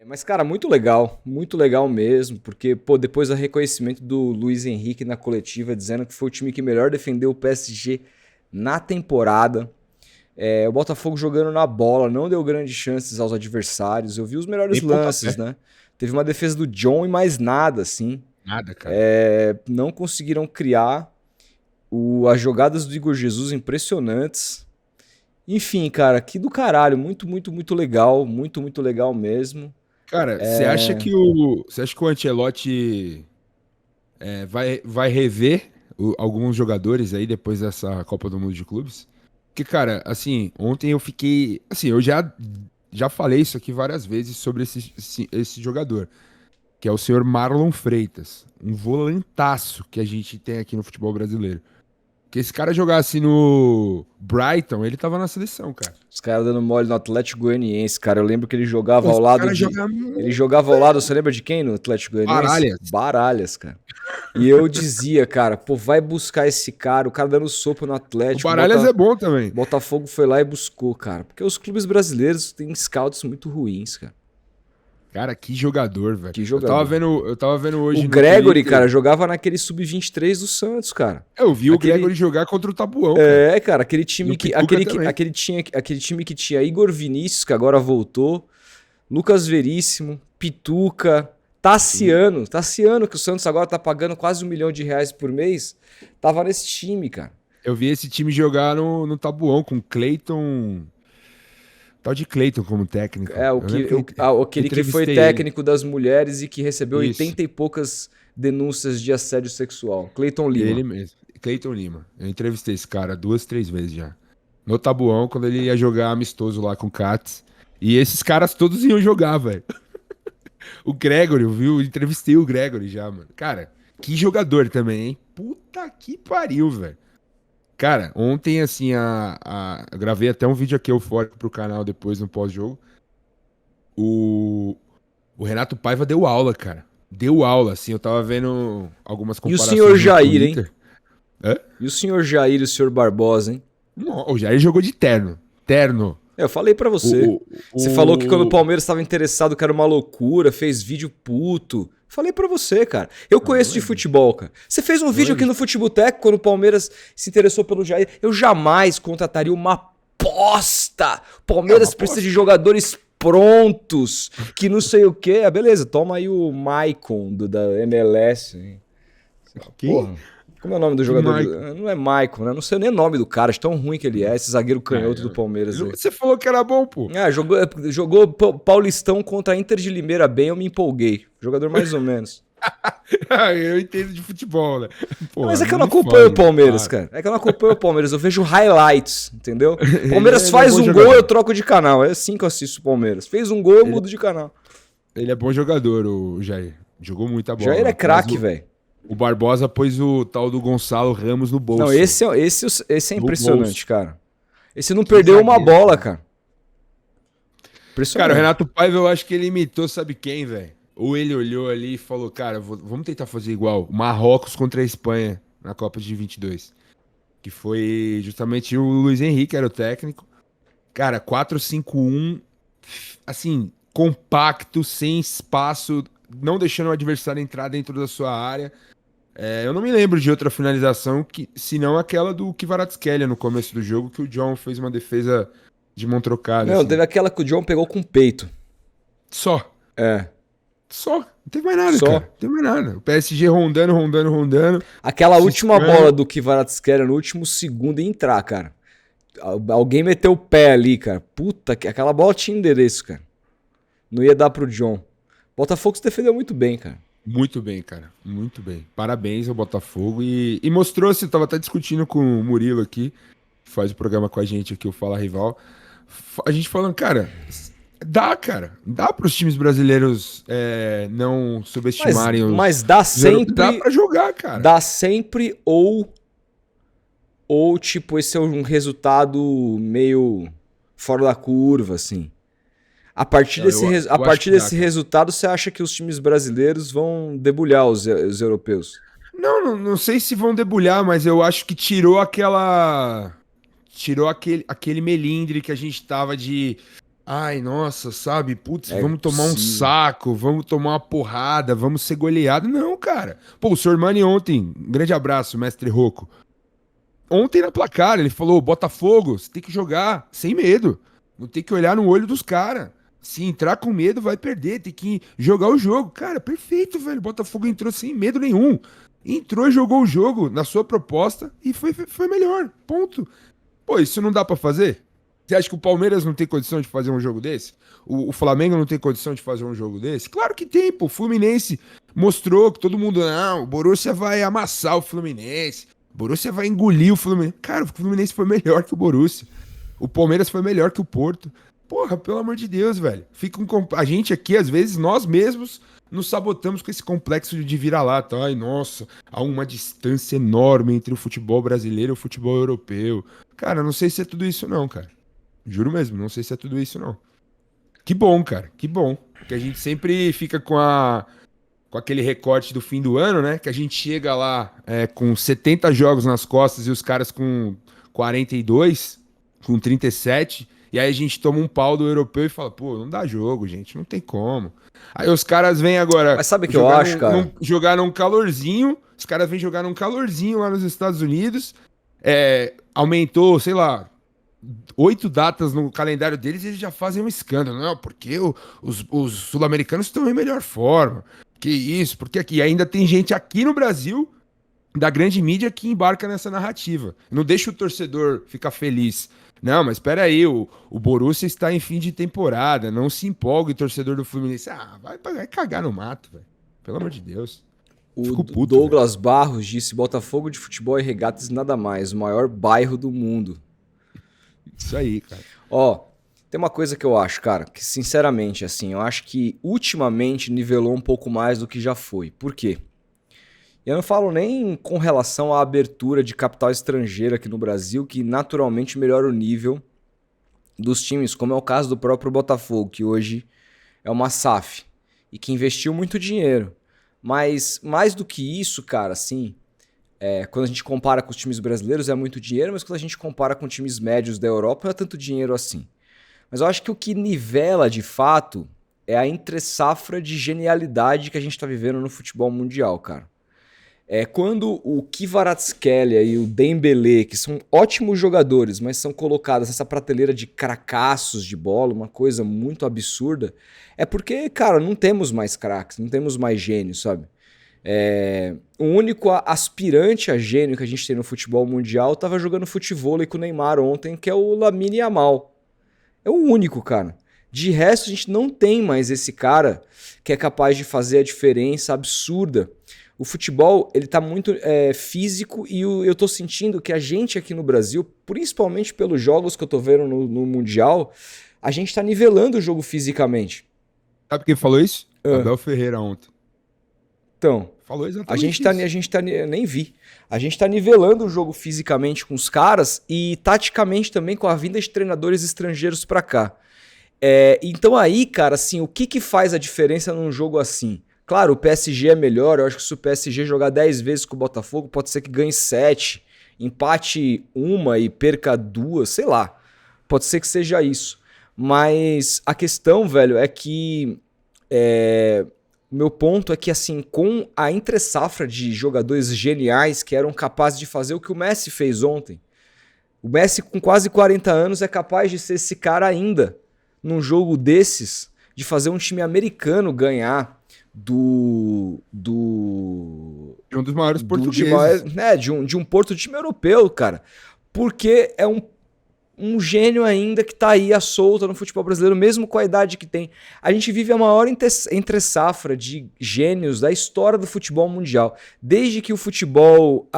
Mas, cara, muito legal mesmo, porque, pô, depois do reconhecimento do Luiz Henrique na coletiva, dizendo que foi o time que melhor defendeu o PSG na temporada. O Botafogo jogando na bola, não deu grandes chances aos adversários. Eu vi os melhores Nem lances, pontapé. né? Teve uma defesa do John e mais nada, assim. Nada, cara. Não conseguiram criar. As jogadas do Igor Jesus impressionantes. Enfim, cara, que do caralho. Muito legal. Muito legal mesmo. Cara, você acha que o Ancelotti vai rever alguns jogadores aí depois dessa Copa do Mundo de Clubes? Porque, cara, assim, ontem eu fiquei. Assim, eu já falei isso aqui várias vezes sobre esse jogador, que é o senhor Marlon Freitas, um volantaço que a gente tem aqui no futebol brasileiro. Que esse cara jogasse no Brighton, ele tava na seleção, cara. Os caras dando mole no Atlético Goianiense, cara. Eu lembro que ele jogava Pô, ao esse lado cara de. joga Ele muito. jogava ao lado, você lembra de quem no Atlético Goianiense? Baralhas. Baralhas, cara. E eu dizia, cara, pô, vai buscar esse cara, o cara dando sopa no O Atlético, Baralhas é bom também. Botafogo foi lá e buscou, cara. Porque os clubes brasileiros têm scouts muito ruins, cara. Cara, que jogador, velho. Que Eu tava jogador. vendo, eu tava vendo hoje O no Gregory, Twitter. cara, jogava naquele sub-23 do Santos, cara. Eu vi o Aquele, Gregory jogar contra o Tabuão, cara. cara, aquele E time o que Pituca também. aquele time que tinha Igor Vinícius, que agora voltou, Lucas Veríssimo, Pituca, Tassiano, que o Santos agora tá pagando quase R$ 1 milhão por mês, tava nesse time, cara. Eu vi esse time jogar no Tabuão com Cleiton. Tal de Cleiton como técnico. É, Eu lembro que eu aquele que foi entrevistei ele. técnico das mulheres e que recebeu Isso. 80 e poucas denúncias de assédio sexual. Cleiton Lima. Ele mesmo. Cleiton Lima. Eu entrevistei esse cara 2, 3 vezes já. No Tabuão, quando ele ia jogar amistoso lá com o Cats. E esses caras todos iam jogar, velho. O Gregory, viu? Eu entrevistei o Gregory já, mano. Cara, que jogador também, hein? Puta que pariu, velho. Cara, ontem, assim, eu gravei até um vídeo aqui eufórico pro canal depois no pós-jogo. O, o Renato Paiva deu aula, cara. Deu aula, assim. Eu tava vendo algumas E o senhor comparações no Jair, hein? Twitter. Hã? E o senhor Jair e o senhor Barbosa, hein? Não, o Jair jogou de terno. Terno. Eu falei pra você. O, Você falou que quando o o, o... Palmeiras estava interessado que era uma loucura, fez vídeo puto. Falei pra você, cara. Eu Não, conheço não de lembro. futebol, cara. Você fez um Não vídeo lembro. aqui no Futeboteco quando o Palmeiras se interessou pelo Jair. Eu jamais contrataria uma aposta. O Palmeiras precisa de jogadores prontos, que não sei o quê. Ah, beleza, toma aí o Maicon da MLS. Hein? Quem? Porra. Como é o nome do Que jogador? Maicon? Não é Maicon, né? Não sei nem o nome do cara, de tão ruim que ele é, esse zagueiro canhoto do Ah, Palmeiras aí. você falou que era bom, pô. Jogou Paulistão contra a Inter de Limeira bem, eu me empolguei. Jogador mais ou menos. Eu entendo de futebol, né? Pô, Mas é que eu não não me acompanho o fode, Palmeiras, para. cara. É que eu não acompanho o Palmeiras, eu vejo highlights, entendeu? Palmeiras Ele é faz bom um jogador. gol, eu troco de canal. É assim que eu assisto o Palmeiras. Fez um gol, eu Ele, mudo de canal. ele é bom jogador, o Jair. Jogou muita Jair bola. é craque, velho. O Barbosa pôs o tal do Gonçalo Ramos no bolso. Não, esse é No impressionante, bolso. cara. Esse não Que perdeu uma zagueiro, bola, cara. cara. Cara, o Impressionante. Renato Paiva, eu acho que ele imitou, sabe quem, velho? Ou ele olhou ali e falou, cara, vamos tentar fazer igual. O Marrocos contra a Espanha na Copa de 22. Que foi justamente o Luiz Henrique, era o técnico. Cara, 4-5-1, assim, compacto, sem espaço, não deixando o adversário entrar dentro da sua área. Eu não me lembro de outra finalização, senão aquela do Kvaratskhelia no começo do jogo, que o John fez uma defesa de mão trocada, Não, assim. teve aquela que o John pegou com o peito. Só. É, Só. Não teve mais nada, só. cara. Não teve mais nada. O PSG rondando. Aquela última Ciscando. bola do Kvaratskhelia no último segundo ia entrar, cara. Alguém meteu o pé ali, cara. Puta, aquela bola tinha endereço, cara. Não ia dar pro John. Botafogo se defendeu muito bem, cara. Muito bem, cara. Muito bem. Parabéns ao Botafogo. E mostrou-se, eu tava até discutindo com o Murilo aqui, que faz o programa com a gente aqui, o Fala Rival. A gente falando, cara, cara. Dá pros times brasileiros não subestimarem Mas dá os europeus. Dá sempre. pra jogar, cara. Dá sempre ou tipo, esse é um resultado meio fora da curva, assim. A partir Não, desse, eu, a eu acho partir que dá, desse cara. resultado, você acha que os times brasileiros vão debulhar os europeus? Não sei se vão debulhar, mas eu acho que tirou aquela. Tirou aquele melindre que a gente tava de. ai, nossa, sabe? Putz, É vamos tomar um possível. saco, vamos tomar uma porrada, vamos ser goleado. Não, cara. Pô, o Sormani ontem, um grande abraço, mestre Rocco. Ontem na placar, ele falou: Botafogo, você tem que jogar sem medo. Não tem que olhar no olho dos caras. Se entrar com medo, vai perder. Tem que jogar o jogo. Cara, perfeito, velho. O Botafogo entrou sem medo nenhum. Entrou e jogou o jogo na sua proposta e foi melhor. Ponto. Pô, isso não dá pra fazer? Você acha que o Palmeiras não tem condição de fazer um jogo desse? O Flamengo não tem condição de fazer um jogo desse? Claro que tem, pô. O Fluminense mostrou que todo mundo, não, o Borussia vai amassar o Fluminense. O Borussia vai engolir o Fluminense. Cara, o Fluminense foi melhor que o Borussia. O Palmeiras foi melhor que o Porto. Porra, pelo amor de Deus, velho. A gente aqui, às vezes, nós mesmos nos sabotamos com esse complexo de vira-lata. Ai, nossa, há uma distância enorme entre o futebol brasileiro e o futebol europeu. Cara, não sei se é tudo isso não, cara. Juro mesmo, não sei se é tudo isso não. Que bom, cara, que bom. Que a gente sempre fica com aquele recorte do fim do ano, né? Que a gente chega lá com 70 jogos nas costas e os caras com 42, com 37, e aí a gente toma um pau do europeu e fala, pô, não dá jogo, gente, não tem como. Aí os caras vêm agora Mas sabe o que eu acho, cara? jogar num calorzinho, os caras vêm jogar num calorzinho lá nos Estados Unidos, aumentou, sei lá, 8 datas no calendário deles e eles já fazem um escândalo. Não, porque os sul-americanos estão em melhor forma. Que isso, porque aqui ainda tem gente aqui no Brasil, da grande mídia, que embarca nessa narrativa. Não deixa o torcedor ficar feliz. Não, mas espera aí, o Borussia está em fim de temporada. Não se empolgue, torcedor do Fluminense. Ah, vai cagar no mato, velho. Pelo amor de Deus. O Fico puto, Douglas Barros disse: Botafogo de futebol e regatas nada mais, o maior bairro do mundo. Isso aí, cara. Ó, tem uma coisa que eu acho, cara, que sinceramente, assim, eu acho que ultimamente nivelou um pouco mais do que já foi. Por quê? Eu não falo nem com relação à abertura de capital estrangeiro aqui no Brasil, que naturalmente melhora o nível dos times, como é o caso do próprio Botafogo, que hoje é uma SAF e que investiu muito dinheiro. Mas mais do que isso, cara, assim, quando a gente compara com os times brasileiros é muito dinheiro, mas quando a gente compara com times médios da Europa não é tanto dinheiro assim. Mas eu acho que o que nivela de fato é a entre-safra de genialidade que a gente está vivendo no futebol mundial, cara. Quando o Kvaratskhelia e o Dembélé, que são ótimos jogadores, mas são colocados nessa prateleira de cracassos de bola, uma coisa muito absurda, é porque, cara, não temos mais craques, não temos mais gênios, sabe? O único aspirante a gênio que a gente tem no futebol mundial tava jogando futevôlei com o Neymar ontem, que é o Lamine Yamal. É o único, cara. De resto, a gente não tem mais esse cara que é capaz de fazer a diferença absurda. O futebol, ele tá muito físico e eu tô sentindo que a gente aqui no Brasil, principalmente pelos jogos que eu tô vendo no Mundial, a gente tá nivelando o jogo fisicamente. Sabe quem falou isso? Abel Ferreira ontem. Então, Falou a exatamente gente isso. nem vi. A gente tá nivelando o jogo fisicamente com os caras e taticamente também com a vinda de treinadores estrangeiros pra cá. Então aí, cara, assim, o que faz a diferença num jogo assim? Claro, o PSG é melhor, eu acho que se o PSG jogar 10 vezes com o Botafogo, pode ser que ganhe 7, empate uma e perca 2, sei lá. Pode ser que seja isso. Mas a questão, velho, é que o meu ponto é que, assim, com a entre-safra de jogadores geniais que eram capazes de fazer o que o Messi fez ontem, o Messi com quase 40 anos é capaz de ser esse cara ainda, num jogo desses, de fazer um time americano ganhar De um dos maiores portugueses. de um Porto, time europeu, cara. Porque é um gênio ainda que tá aí à solta no futebol brasileiro, mesmo com a idade que tem. A gente vive a maior entre-safra de gênios da história do futebol mundial. Desde que o futebol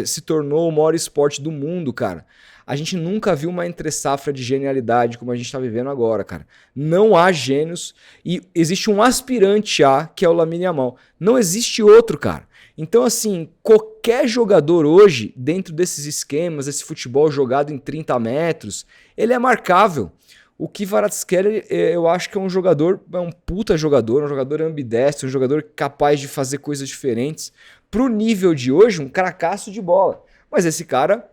se tornou o maior esporte do mundo, cara. A gente nunca viu uma entre-safra de genialidade como a gente tá vivendo agora, cara. Não há gênios e existe um aspirante que é o Lamine Yamal. Não existe outro, cara. Então, assim, qualquer jogador hoje, dentro desses esquemas, esse futebol jogado em 30 metros, ele é marcável. O Kvaratskhelia, eu acho que é um puta jogador, um jogador ambidestro, um jogador capaz de fazer coisas diferentes. Pro nível de hoje, um cracaço de bola. Mas esse cara,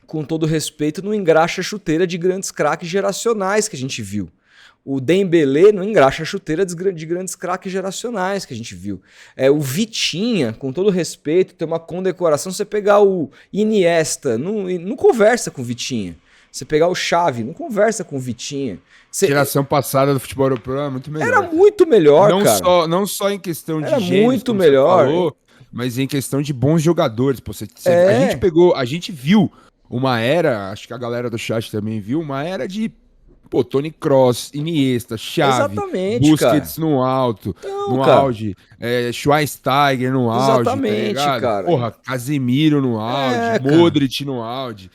com todo respeito, não engraxa a chuteira de grandes craques geracionais que a gente viu. O Dembélé não engraxa a chuteira de grandes craques geracionais que a gente viu. O Vitinha, com todo respeito, tem uma condecoração. Você pegar o Iniesta, não conversa com o Vitinha. Você pegar o Xavi, não conversa com o Vitinha. Geração passada do futebol europeu era muito melhor. Era muito melhor, cara. Não só em questão de era gênios, muito melhor. Falou, mas em questão de bons jogadores. Pô, a gente viu uma era, acho que a galera do chat também viu, uma era de Toni Kroos, Iniesta, Xavi, Busquets cara. no alto, Então, no cara. auge, Schweinsteiger no auge, Exatamente, tá cara. Porra, Casemiro no auge, Modric no auge.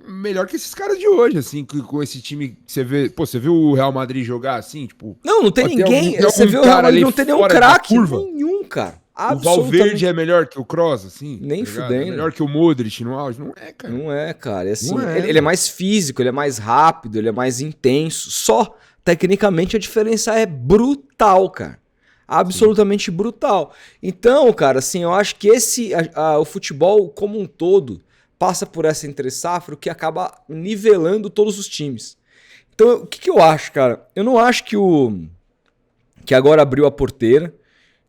Melhor que esses caras de hoje, assim, com esse time que você vê. Pô, você viu o Real Madrid jogar assim? Tipo. Não tem ninguém. Você viu o Real Madrid não tem nenhum craque. Nenhum, cara. O Valverde é melhor que o Kroos, assim? Nem tá fudendo. É melhor que o Modric no auge? Não é, cara. Não é, cara. É assim, ele é mais físico, ele é mais rápido, ele é mais intenso. Só, tecnicamente, a diferença é brutal, cara. Absolutamente brutal. Então, cara, assim, eu acho que o futebol como um todo passa por essa entre-safra que acaba nivelando todos os times. Então, o que eu acho, cara? Eu não acho que agora abriu a porteira,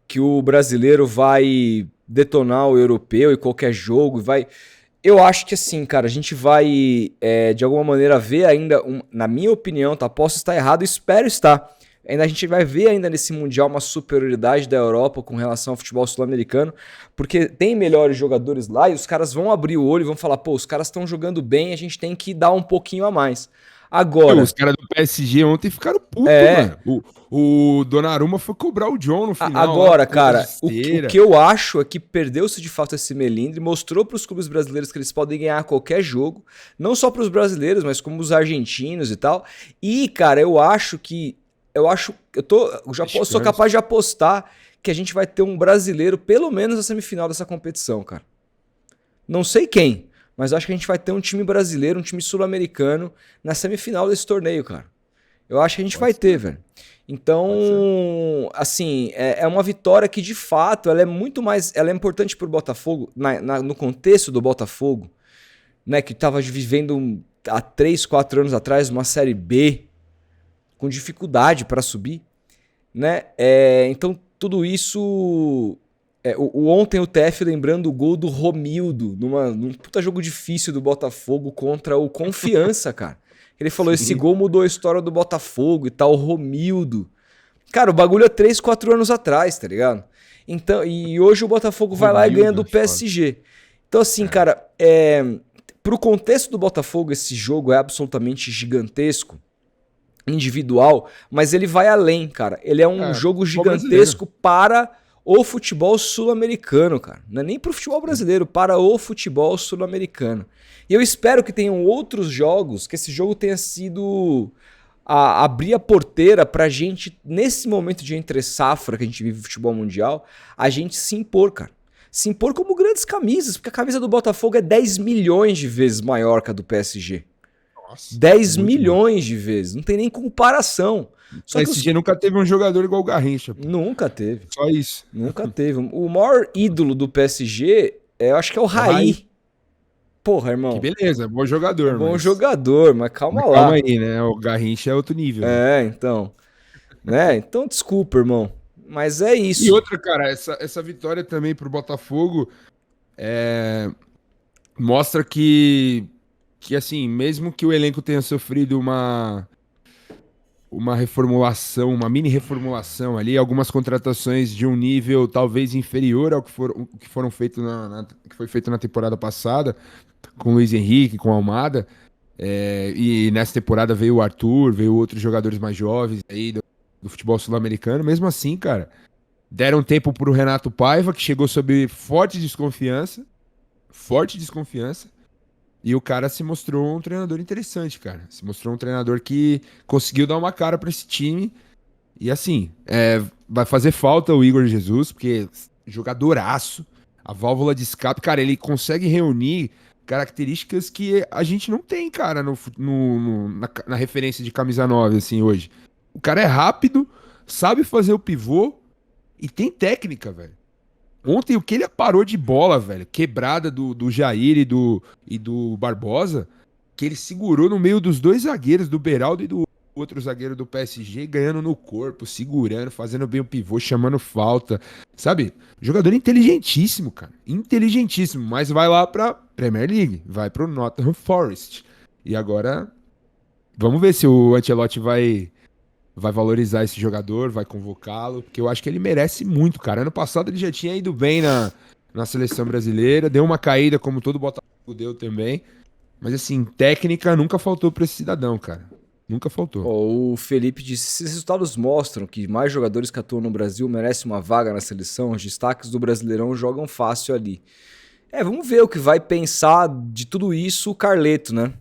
que o brasileiro vai detonar o europeu e qualquer jogo, Eu acho que assim, cara, a gente vai, de alguma maneira, ver ainda, na minha opinião, tá? Posso estar errado, espero estar. A gente vai ver ainda nesse Mundial uma superioridade da Europa com relação ao futebol sul-americano, porque tem melhores jogadores lá e os caras vão abrir o olho e vão falar, pô, os caras estão jogando bem, a gente tem que dar um pouquinho a mais. Agora... Os caras do PSG ontem ficaram putos, mano. O Donnarumma foi cobrar o John no final. Agora, cara, o que eu acho é que perdeu-se de fato esse melindre, mostrou para os clubes brasileiros que eles podem ganhar qualquer jogo, não só para os brasileiros, mas como os argentinos e tal. E, cara, sou capaz de apostar que a gente vai ter um brasileiro, pelo menos na semifinal dessa competição, cara. Não sei quem, mas acho que a gente vai ter um time brasileiro, um time sul-americano na semifinal desse torneio, cara. Eu acho que a gente vai ter, velho. Então, assim, é uma vitória que, de fato, ela é importante pro Botafogo, no contexto do Botafogo, né, que tava vivendo há 3, 4 anos atrás uma Série B, com dificuldade para subir, né? Então, tudo isso... ontem o TF lembrando o gol do Romildo, num puta jogo difícil do Botafogo contra o Confiança, cara. Ele falou, esse gol mudou a história do Botafogo e tal, o Romildo. Cara, o bagulho é 3, 4 anos atrás, tá ligado? Então, e hoje o Botafogo vai lá e ganha do PSG. Então, assim, cara, pro contexto do Botafogo, esse jogo é absolutamente gigantesco, individual, mas ele vai além, cara. Ele é um jogo gigantesco para o futebol sul-americano, cara. Não é nem pro futebol brasileiro, para o futebol sul-americano. E eu espero que tenham outros jogos, que esse jogo tenha sido abrir a porteira pra gente, nesse momento de entre-safra que a gente vive no futebol mundial, a gente se impor, cara. Se impor como grandes camisas, porque a camisa do Botafogo é 10 milhões de vezes maior que a do PSG. Nossa, 10 milhões de vezes, não tem nem comparação. Só que o PSG nunca teve um jogador igual o Garrincha. Pô. Nunca teve. Só isso. Nunca teve. O maior ídolo do PSG, eu acho que é o Raí. Porra, irmão. Que beleza, bom jogador. Bom jogador, mas calma lá. Calma aí, né? O Garrincha é outro nível. Né? Então. Né? Então, desculpa, irmão. Mas é isso. E outra, cara, essa vitória também pro Botafogo mostra que assim, mesmo que o elenco tenha sofrido uma reformulação, uma mini reformulação ali, algumas contratações de um nível talvez inferior ao que foram feito que foi feito na temporada passada, com o Luiz Henrique, com o Almada, e nessa temporada veio o Arthur, veio outros jogadores mais jovens aí do futebol sul-americano. Mesmo assim, cara, deram tempo pro Renato Paiva, que chegou sob forte desconfiança, e o cara se mostrou um treinador interessante, cara. Se mostrou um treinador que conseguiu dar uma cara pra esse time. E assim, vai fazer falta o Igor Jesus, porque jogadoraço, a válvula de escape, cara, ele consegue reunir características que a gente não tem, cara, na referência de camisa 9, assim, hoje. O cara é rápido, sabe fazer o pivô e tem técnica, velho. Ontem o que ele parou de bola, velho, quebrada do Jair e do,, Barbosa, que ele segurou no meio dos dois zagueiros, do Beraldo e do outro zagueiro do PSG ganhando no corpo, segurando, fazendo bem o pivô, chamando falta. Sabe? Jogador inteligentíssimo, cara. Inteligentíssimo. Mas vai lá pra Premier League. Vai pro Nottingham Forest. E agora, vamos ver se o Ancelotti vai valorizar esse jogador, vai convocá-lo, porque eu acho que ele merece muito, cara. Ano passado ele já tinha ido bem na seleção brasileira, deu uma caída como todo Botafogo deu também. Mas assim, técnica nunca faltou pra esse cidadão, cara. Nunca faltou. Ó, o Felipe disse: se esses resultados mostram que mais jogadores que atuam no Brasil merecem uma vaga na seleção, os destaques do Brasileirão jogam fácil ali. Vamos ver o que vai pensar de tudo isso o Carleto, né?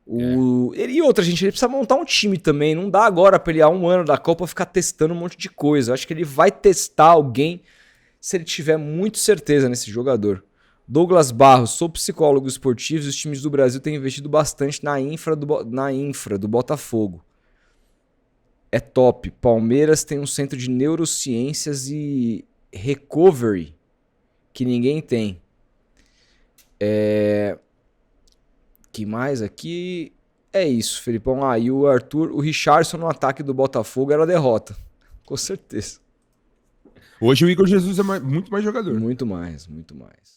E outra, gente, ele precisa montar um time também. Não dá agora pra ele há um ano da Copa ficar testando um monte de coisa. Eu acho que ele vai testar alguém se ele tiver muito certeza nesse jogador. Douglas Barros, sou psicólogo esportivo e os times do Brasil têm investido bastante na infra do Botafogo. É top. Palmeiras tem um centro de neurociências e recovery que ninguém tem. Que mais aqui? É isso, Felipão. E o Arthur, o Richarlison no ataque do Botafogo era derrota. Com certeza. Hoje o Igor Jesus é muito mais jogador. Muito mais, muito mais.